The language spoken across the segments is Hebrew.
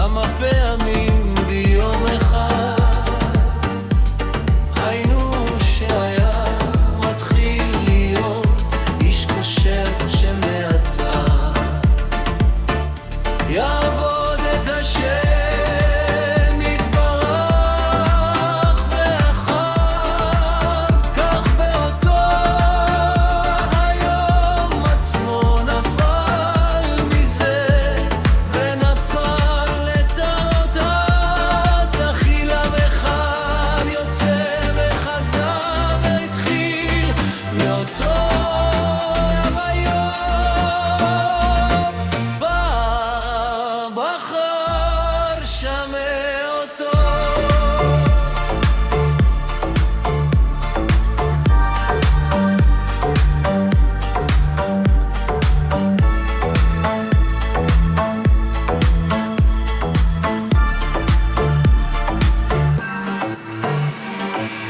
כמה פעמים ביום אחד היינו שהיה מתחיל להיות איש כושר שמעתה יעבוד את השם יתברך, ואחר כך באותו היום עצמו נפל מזה ונפל לטעות אכילה, וכאן יוצא וחזר והתחיל מאותו בחר שמע אותו.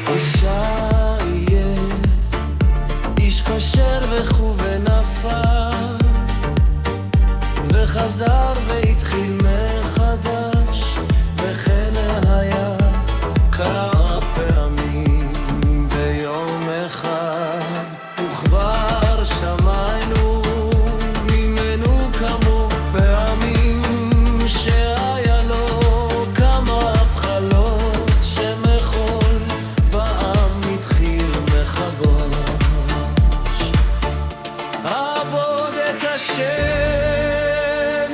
אישה יהיה איש כשר וכו' ונפל וחזר והתחיל מחדש, וכן היה כמה פעמים ביום אחד, וכבר שמענו ממנו כמה פעמים שהיה לו כמה בחלות שמכל פעם התחיל מחדש. עבוד את השם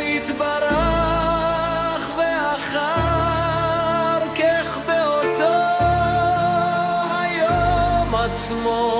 יתברך, ואחר כך באותו היום עצמו